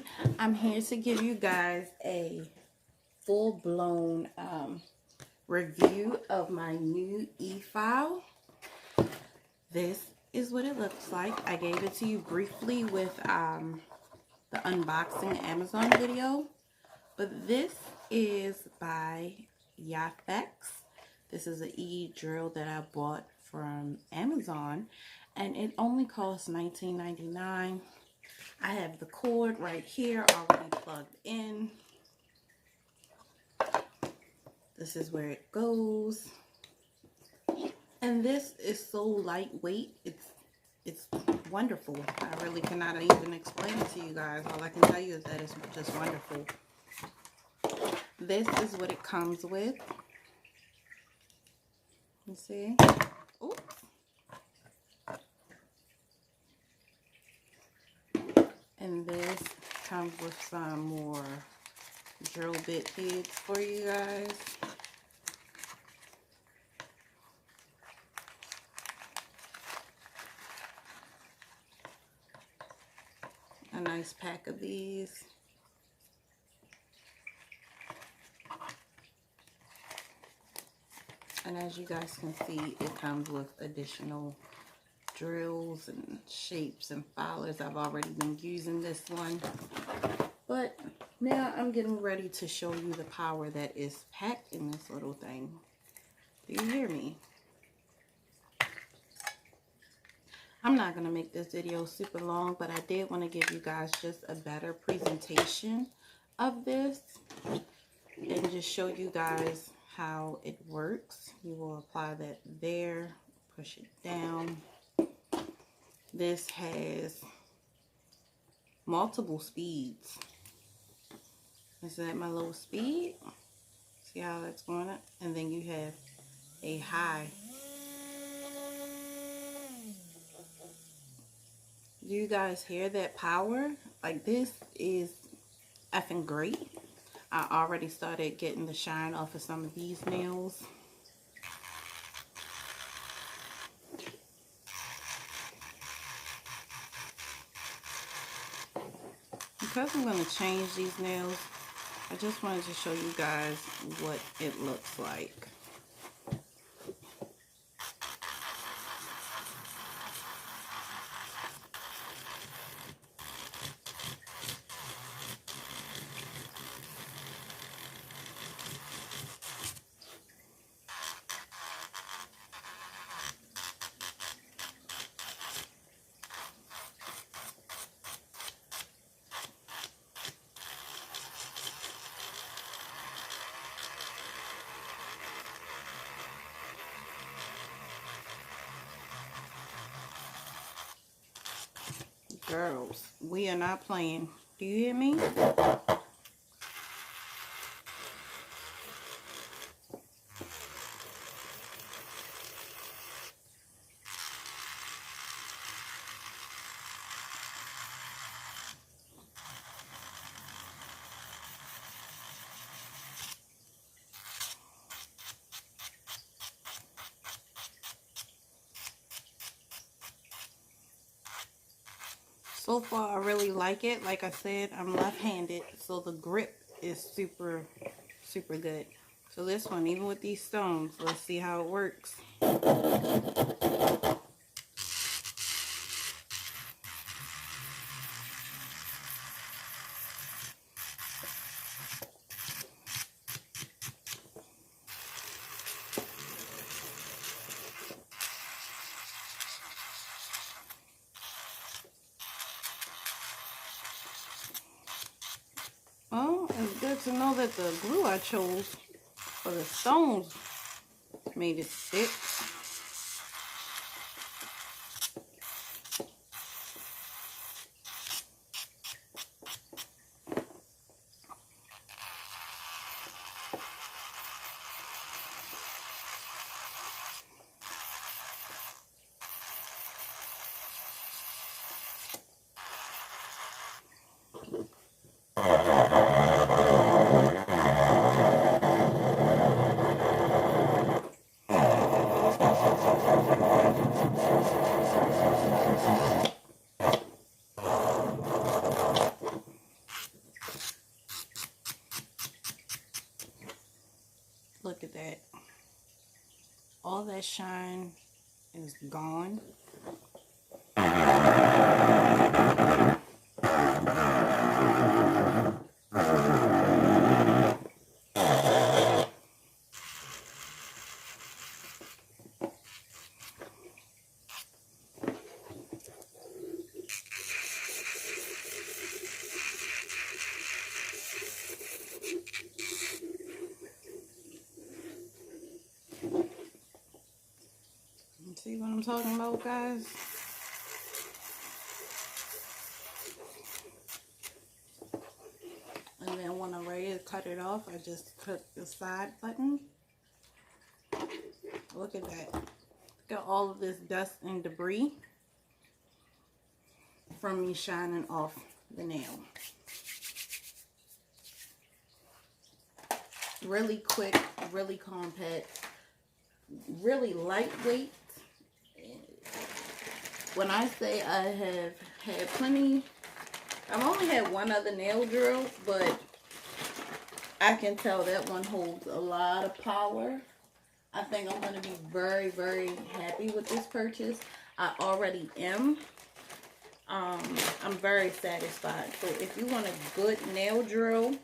everybody. I'm here to give you guys a full-blown review of my new efile. This is what it looks like. I gave it to you briefly with the unboxing Amazon video, but this is by YaFex. This is an e-drill that I bought from Amazon, and it only costs $19.99. I have the cord right here already plugged in. This is where it goes. And this is so lightweight. It's wonderful. I really cannot even explain it to you guys. All I can tell you is that it's just wonderful. This is what it comes with. You see? Ooh. And this comes with some more drill bit heads for you guys. A nice pack of these. And as you guys can see, it comes with additional drills and shapes and filers. I've already been using this one, but now I'm getting ready to show you the power that is packed in this little thing. Do you hear me? I'm not going to make this video super long, but I did want to give you guys just a better presentation of this and just show you guys how it works. You will apply that there, push it down. This has multiple speeds. This is at my low speed. See how that's going up? And then you have a high. Do you guys hear that power? Like, this is effing great. I already started getting the shine off of some of these nails. Because I'm going to change these nails, I just wanted to show you guys what it looks like. Girls, we are not playing. Do you hear me? So far, I really like it. Like I said, I'm left-handed, so the grip is super, super good. So this one, even with these stones, let's see how it works. Well, it's good to know that the glue I chose for the stones made it stick. all that shine is gone. See what I'm talking about, guys? And then when I'm ready to cut it off, I just click the side button. Look at that. Look at all of this dust and debris from me shining off the nail. Really quick, really compact, really lightweight. When I say I have had plenty, I've only had one other nail drill, but I can tell that one holds a lot of power. I think I'm going to be very, very happy with this purchase. I already am. I'm very satisfied. So if you want a good nail drill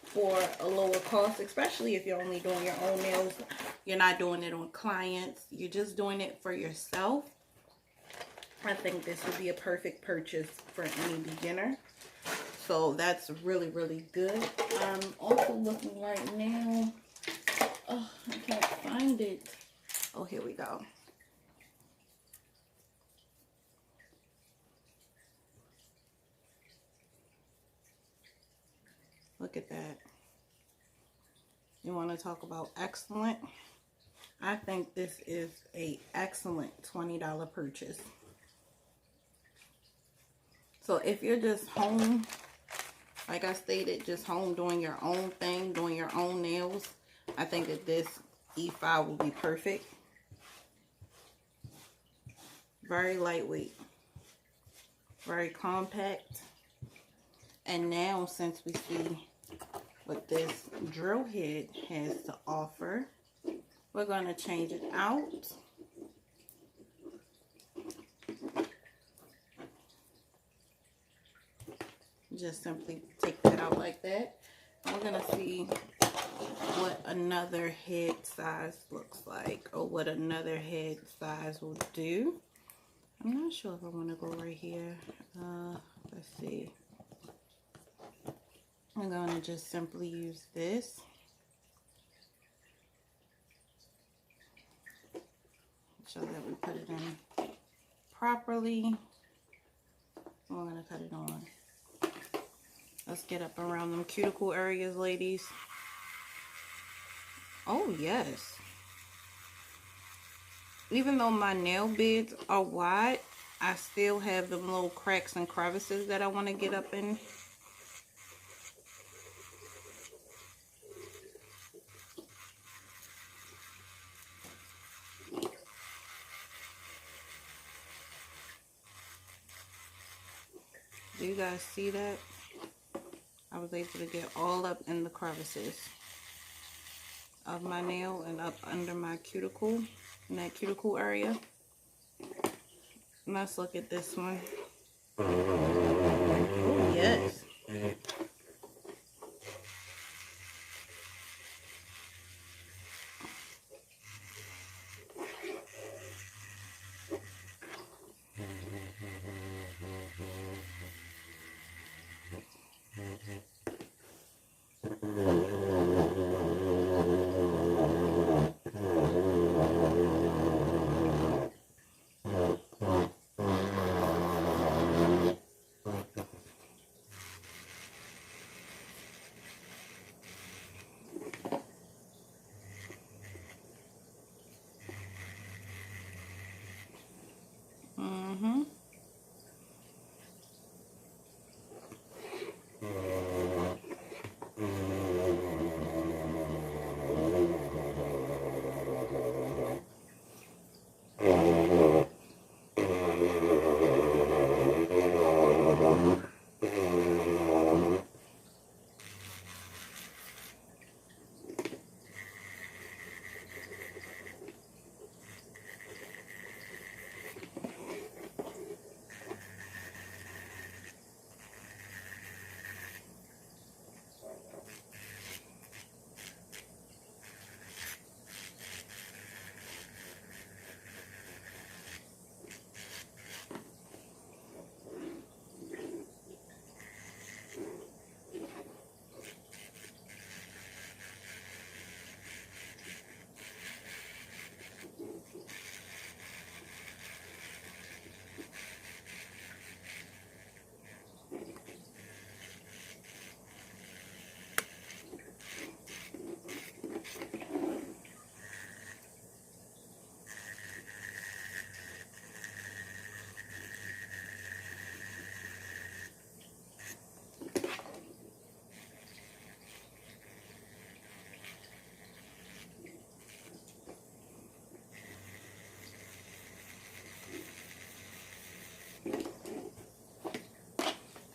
for a lower cost, especially if you're only doing your own nails, you're not doing it on clients, you're just doing it for yourself, I think this would be a perfect purchase for any beginner. So that's really, really good. I'm also looking right now. Oh, I can't find it. Oh, here we go. Look at that. You want to talk about excellent? I think this is a excellent $20 purchase. So if you're just home, like I stated, just home doing your own thing, doing your own nails, I think that this efile will be perfect. Very lightweight, very compact. And now, since we see what this drill head has to offer, we're going to change it out. Just simply take that out like that. And we're going to see what another head size looks like, or what another head size will do. I'm not sure if I want to go right here. Let's see. I'm going to just simply use this. So that we put it in properly. We're going to cut it on. Let's get up around them cuticle areas, ladies. Oh, yes. Even though my nail beds are wide, I still have them little cracks and crevices that I want to get up in. Do you guys see that? I was able to get all up in the crevices of my nail and up under my cuticle, in that cuticle area. Let's look at this one. Oh, yes.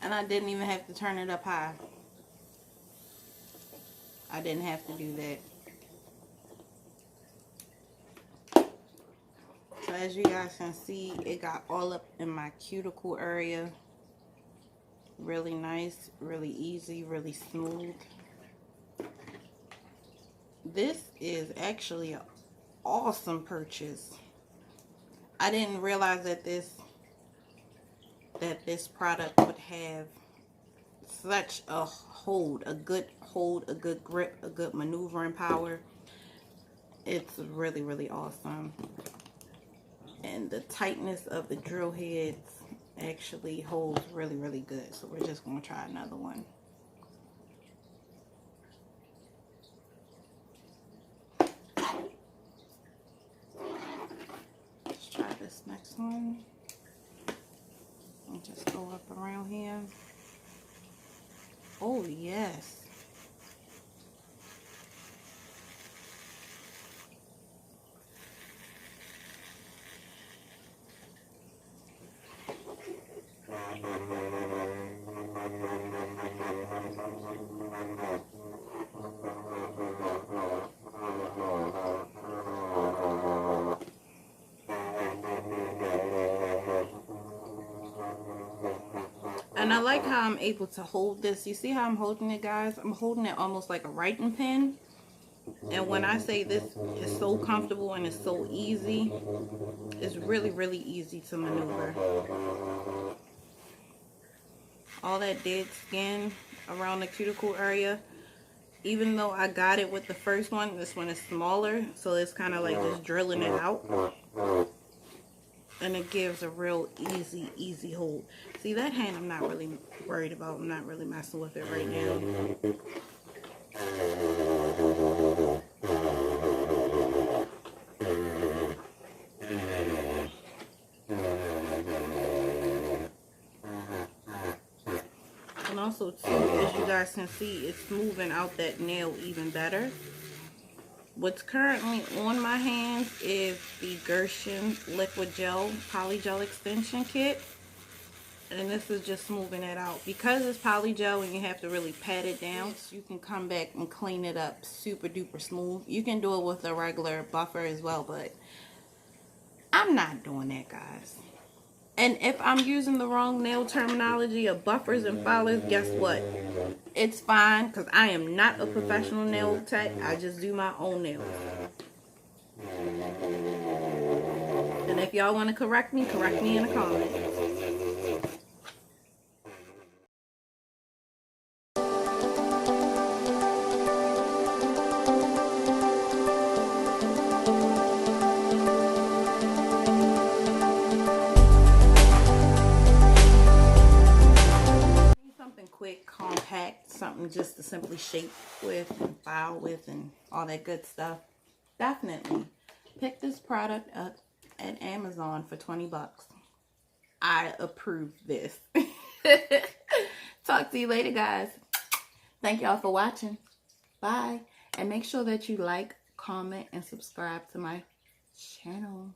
And I didn't even have to turn it up high. I didn't have to do that. So as you guys can see, it got all up in my cuticle area. Really nice, really easy, really smooth. This is actually an awesome purchase. I didn't realize that this product would have such a hold, a good grip, a good maneuvering power. It's really, really awesome. And the tightness of the drill heads actually holds really, really good. So we're just going to try another one. Let's try this next one. And just go up around here. Oh, yes. And I like how I'm able to hold this. You see how I'm holding it, guys? I'm holding it almost like a writing pen. And when I say this is so comfortable and it's so easy, it's really, really easy to maneuver. All that dead skin around the cuticle area, even though I got it with the first one, this one is smaller, so it's kind of like just drilling it out. And it gives a real easy hold. See, that hand I'm not really worried about. I'm not really messing with it right now. And also too, as you guys can see, it's smoothing out that nail even better. What's currently on my hands is the Gershon Liquid Gel Polygel Extension Kit. And this is just smoothing it out. Because it's polygel and you have to really pat it down, you can come back and clean it up super duper smooth. You can do it with a regular buffer as well, but I'm not doing that, guys. And if I'm using the wrong nail terminology of buffers and filers, guess what? It's fine, because I am not a professional nail tech. I just do my own nails. And if y'all want to correct me in the comments. Quick, compact, something just to simply shape with and file with and all that good stuff. Definitely pick this product up at Amazon for 20 bucks. I approve this. Talk to you later, guys. Thank y'all for watching. Bye. And make sure that you like, comment, and subscribe to my channel.